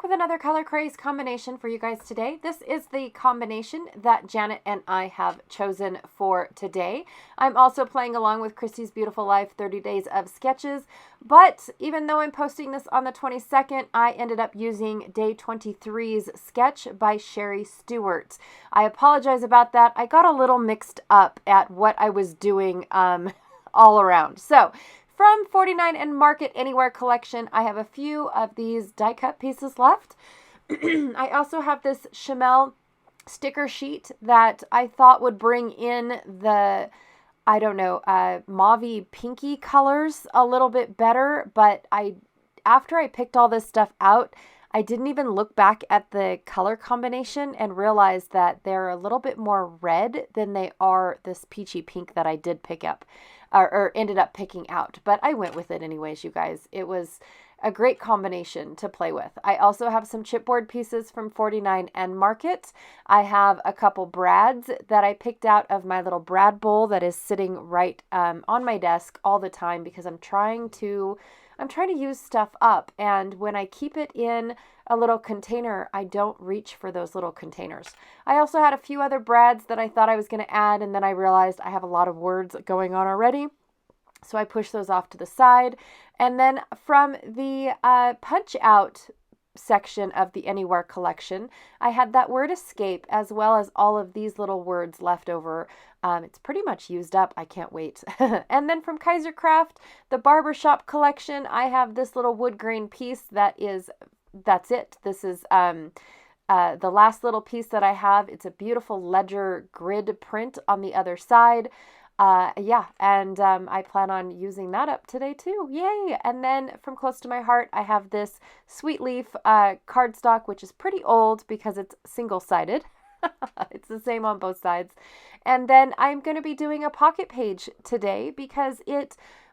with another Color Craze combination for you guys today. This is the combination that Janet and I have chosen for today. I'm also playing along with Christy's Beautiful Life 30 Days of Sketches, but even though I'm posting this on the 22nd, I ended up using day 23's sketch by Sherry Stewart. I apologize about that. I got a little mixed up at what I was doing all around. So, from 49 and Market Anywhere collection, I have a few of these die cut pieces left. I also have this Chamel sticker sheet that I thought would bring in the, I don't know, mauve-y pinky colors a little bit better, but after I picked all this stuff out, I didn't even look back at the color combination and realized that they're a little bit more red than they are this peachy pink that I did pick up or ended up picking out. But I went with it anyways, you guys. It was a great combination to play with. I also have some chipboard pieces from 49 and Market. I have a couple brads that I picked out of my little brad bowl that is sitting right on my desk all the time because I'm trying to use stuff up, and when I keep it in a little container, I don't reach for those little containers. I also had a few other brads that I thought I was going to add, and then I realized I have a lot of words going on already, so I pushed those off to the side. And then from the punch out section of the Anywhere collection, I had that word escape as well as all of these little words left over. It's pretty much used up. I can't wait. And then from Kaiser Craft, the barbershop collection, I have this little wood grain piece that's it. This is the last little piece that I have. It's a beautiful ledger grid print on the other side. I plan on using that up today too. Yay! And then from Close to My Heart, I have this Sweet Leaf cardstock, which is pretty old because it's single-sided. It's the same on both sides. And then I'm going to be doing a pocket page today because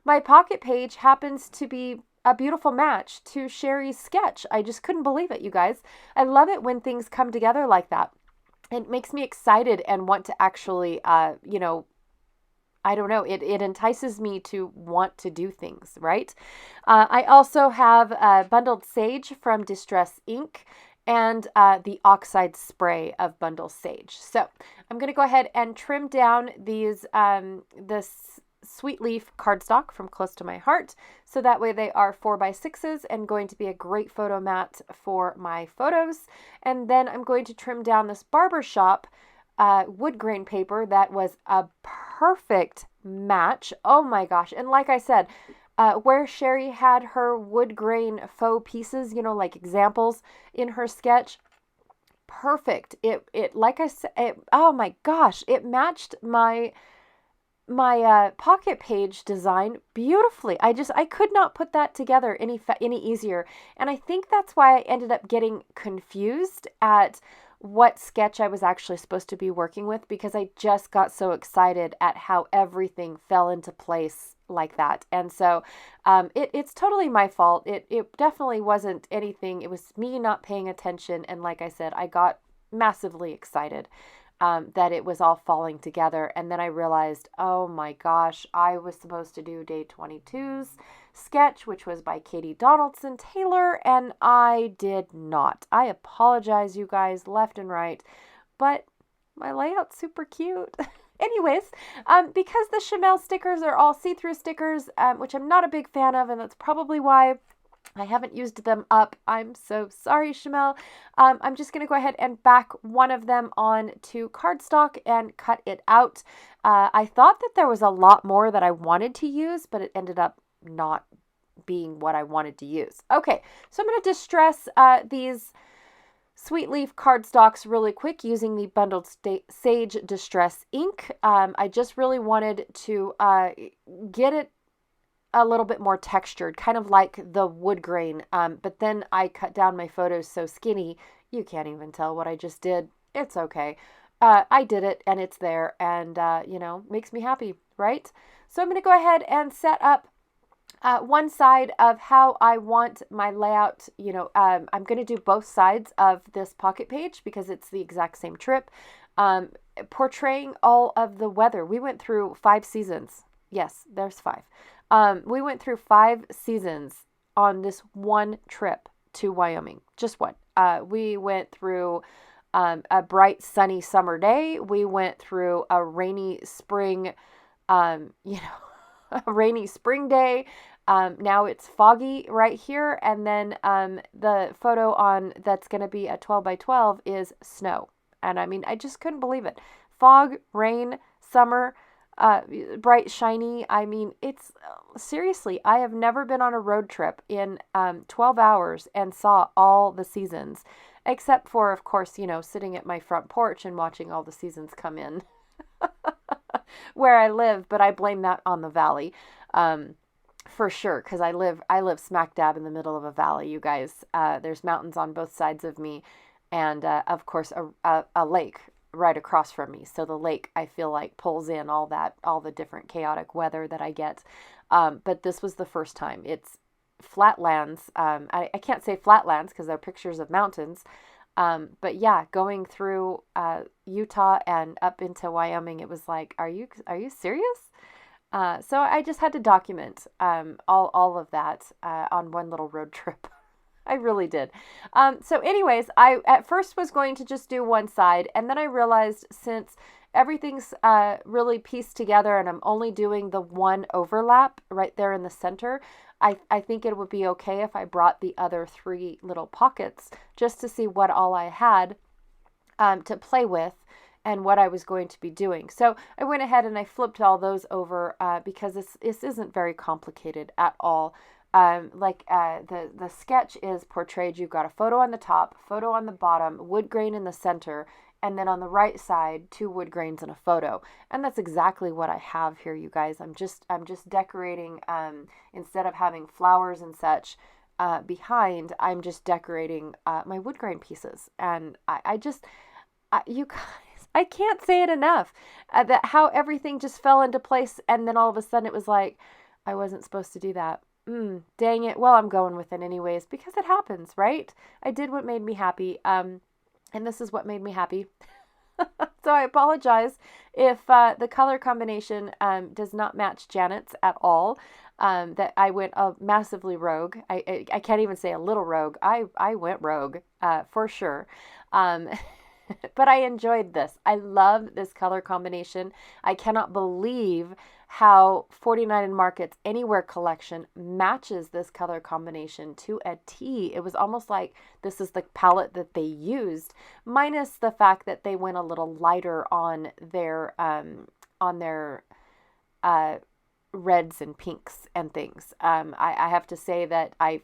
my pocket page happens to be a beautiful match to Sherry's sketch. I just couldn't believe it, you guys. I love it when things come together like that. It makes me excited and want to actually, I don't know, it entices me to want to do things, right? I also have Bundled Sage from Distress Ink and the Oxide Spray of Bundled Sage. So I'm going to go ahead and trim down this Sweet Leaf cardstock from Close to My Heart, so that way they are 4x6s and going to be a great photo mat for my photos. And then I'm going to trim down this barbershop wood grain paper that was a perfect match. Oh my gosh. And like I said, where Sherry had her wood grain faux pieces, like examples in her sketch, perfect. It like I said, oh my gosh, it matched my pocket page design beautifully. I could not put that together any easier. And I think that's why I ended up getting confused at what sketch I was actually supposed to be working with, because I just got so excited at how everything fell into place like that. And so it's totally my fault. It definitely wasn't anything. It was me not paying attention. And like I said, I got massively excited that it was all falling together. And then I realized, oh my gosh, I was supposed to do day 22's sketch, which was by Katie Donaldson Taylor, and I did not. I apologize, you guys, left and right, but my layout's super cute. Anyways, because the Chamel stickers are all see-through stickers, which I'm not a big fan of, and that's probably why I haven't used them up. I'm so sorry, Chamel. I'm just going to go ahead and back one of them on to cardstock and cut it out. I thought that there was a lot more that I wanted to use, but it ended up not being what I wanted to use. Okay, so I'm going to distress these Sweet Leaf cardstocks really quick using the Bundled Sage Distress ink. I just really wanted to get it a little bit more textured, kind of like the wood grain, but then I cut down my photos so skinny, you can't even tell what I just did. It's okay. I did it, and it's there, and, makes me happy, right? So I'm going to go ahead and set up one side of how I want my layout. I'm going to do both sides of this pocket page because it's the exact same trip, portraying all of the weather. We went through 5 seasons. Yes, there's 5. We went through 5 seasons on this one trip. to Wyoming. Just one. We went through a bright, sunny summer day. We went through a rainy spring, you know, a rainy spring day. Now it's foggy right here. And then the photo on that's going to be a 12 by 12 is snow. And I mean, I just couldn't believe it. Fog, rain, summer, bright, shiny. I mean, it's seriously, I have never been on a road trip in 12 hours and saw all the seasons, except for, of course, you know, sitting at my front porch and watching all the seasons come in where I live. But I blame that on the valley. For sure, because I live smack dab in the middle of a valley, you guys. There's mountains on both sides of me, and of course a lake right across from me. So the lake, I feel like, pulls in all the different chaotic weather that I get. But this was the first time. It's flatlands. I can't say flatlands because they're pictures of mountains. But yeah, going through Utah and up into Wyoming, it was like, are you serious? So I just had to document all of that on one little road trip. I really did. So anyways, I at first was going to just do one side, and then I realized since everything's really pieced together and I'm only doing the one overlap right there in the center, I think it would be okay if I brought the other 3 little pockets just to see what all I had to play with and what I was going to be doing. So I went ahead and I flipped all those over because this isn't very complicated at all. The sketch is portrayed. You've got a photo on the top, photo on the bottom, wood grain in the center, and then on the right side, 2 wood grains and a photo. And that's exactly what I have here, you guys. I'm just decorating. Instead of having flowers and such behind, I'm just decorating my wood grain pieces. And you guys, I can't say it enough. That how everything just fell into place, and then all of a sudden it was like, I wasn't supposed to do that. Dang it. Well, I'm going with it anyways because it happens, right? I did what made me happy. And this is what made me happy. So I apologize if the color combination does not match Janet's at all. That I went massively rogue. I can't even say a little rogue. I went rogue for sure. But I enjoyed this. I love this color combination. I cannot believe how 49 and Market's Anywhere collection matches this color combination to a T. It was almost like this is the palette that they used, minus the fact that they went a little lighter on their reds and pinks and things. I have to say that I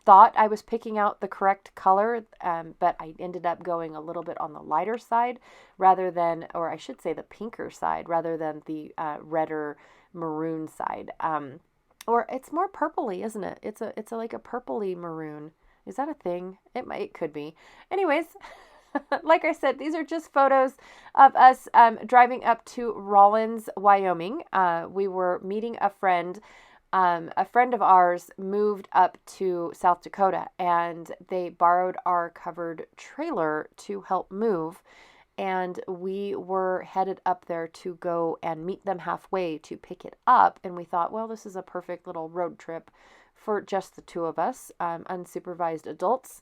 thought I was picking out the correct color, but I ended up going a little bit on the lighter side rather than, or I should say the pinker side rather than the redder maroon side. Or it's more purpley, isn't it? It's like a purpley maroon. Is that a thing? It could be. Anyways, like I said, these are just photos of us driving up to Rawlins, Wyoming. We were meeting a friend. A friend of ours moved up to South Dakota and they borrowed our covered trailer to help move. And we were headed up there to go and meet them halfway to pick it up. And we thought, well, this is a perfect little road trip for just the 2 of us, unsupervised adults,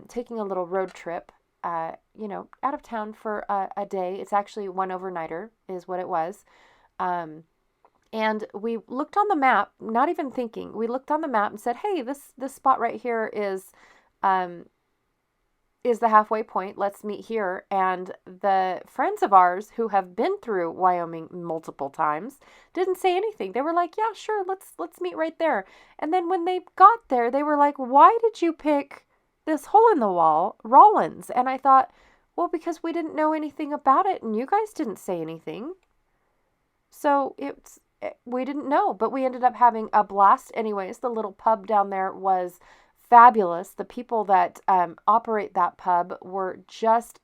taking a little road trip, out of town for a day. It's actually one overnighter is what it was. And we looked on the map, not even thinking. We looked on the map and said, "Hey, this spot right here is the halfway point. Let's meet here." And the friends of ours who have been through Wyoming multiple times didn't say anything. They were like, "Yeah, sure, let's meet right there." And then when they got there, they were like, "Why did you pick this hole in the wall, Rawlins?" And I thought, well, because we didn't know anything about it, and you guys didn't say anything. So we didn't know, but we ended up having a blast anyways. The little pub down there was fabulous. The people that operate that pub were just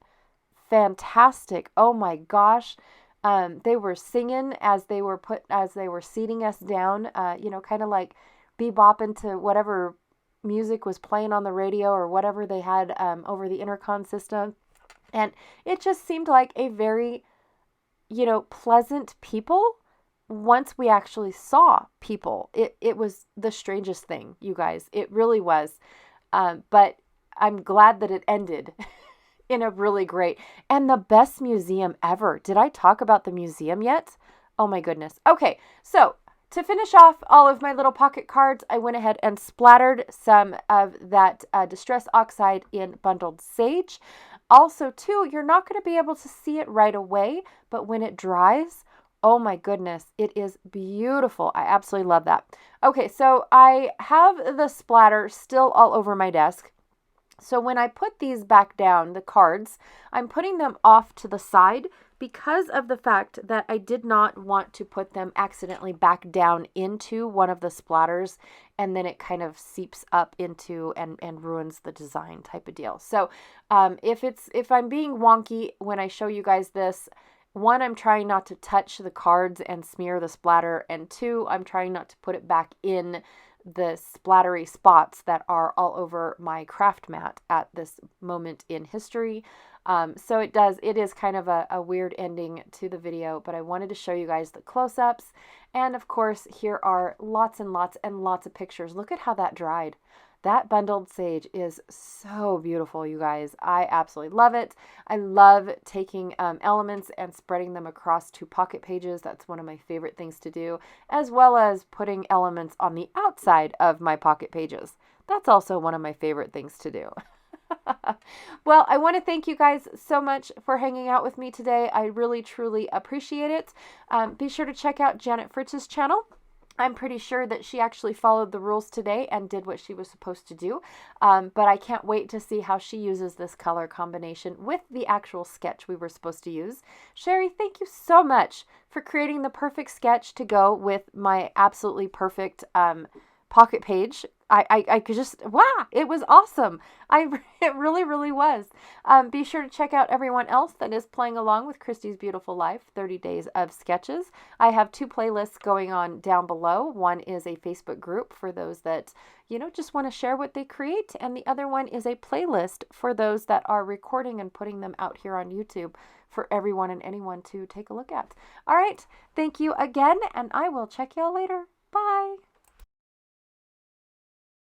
fantastic. Oh my gosh. They were singing as they were seating us down, kind of like bebopping to whatever music was playing on the radio or whatever they had over the intercom system. And it just seemed like a very, pleasant people. once we actually saw people, it was the strangest thing, you guys. It really was. But I'm glad that it ended in a really great and the best museum ever. Did I talk about the museum yet? Oh my goodness. Okay, so to finish off all of my little pocket cards, I went ahead and splattered some of that Distress Oxide in Bundled Sage. Also, too, you're not going to be able to see it right away, but when it dries, oh my goodness, it is beautiful. I absolutely love that. Okay, so I have the splatter still all over my desk. So when I put these back down, the cards, I'm putting them off to the side because of the fact that I did not want to put them accidentally back down into one of the splatters, and then it kind of seeps up into and ruins the design type of deal. So if I'm being wonky when I show you guys this, one, I'm trying not to touch the cards and smear the splatter, and two, I'm trying not to put it back in the splattery spots that are all over my craft mat at this moment in history. So it is kind of a weird ending to the video, but I wanted to show you guys the close-ups. And of course, here are lots and lots and lots of pictures. Look at how that dried. That Bundled Sage is so beautiful, you guys. I absolutely love it. I love taking elements and spreading them across 2 pocket pages. That's one of my favorite things to do, as well as putting elements on the outside of my pocket pages. That's also one of my favorite things to do. Well, I want to thank you guys so much for hanging out with me today. I really, truly appreciate it. Be sure to check out Janet Fritz's channel. I'm pretty sure that she actually followed the rules today and did what she was supposed to do. But I can't wait to see how she uses this color combination with the actual sketch we were supposed to use. Sherry, thank you so much for creating the perfect sketch to go with my absolutely perfect pocket page. I could just, wow, it was awesome. It really, really was. Be sure to check out everyone else that is playing along with Christy's Beautiful Life, 30 Days of Sketches. I have 2 playlists going on down below. One is a Facebook group for those that, just want to share what they create. And the other one is a playlist for those that are recording and putting them out here on YouTube for everyone and anyone to take a look at. All right. Thank you again, and I will check y'all later. Bye.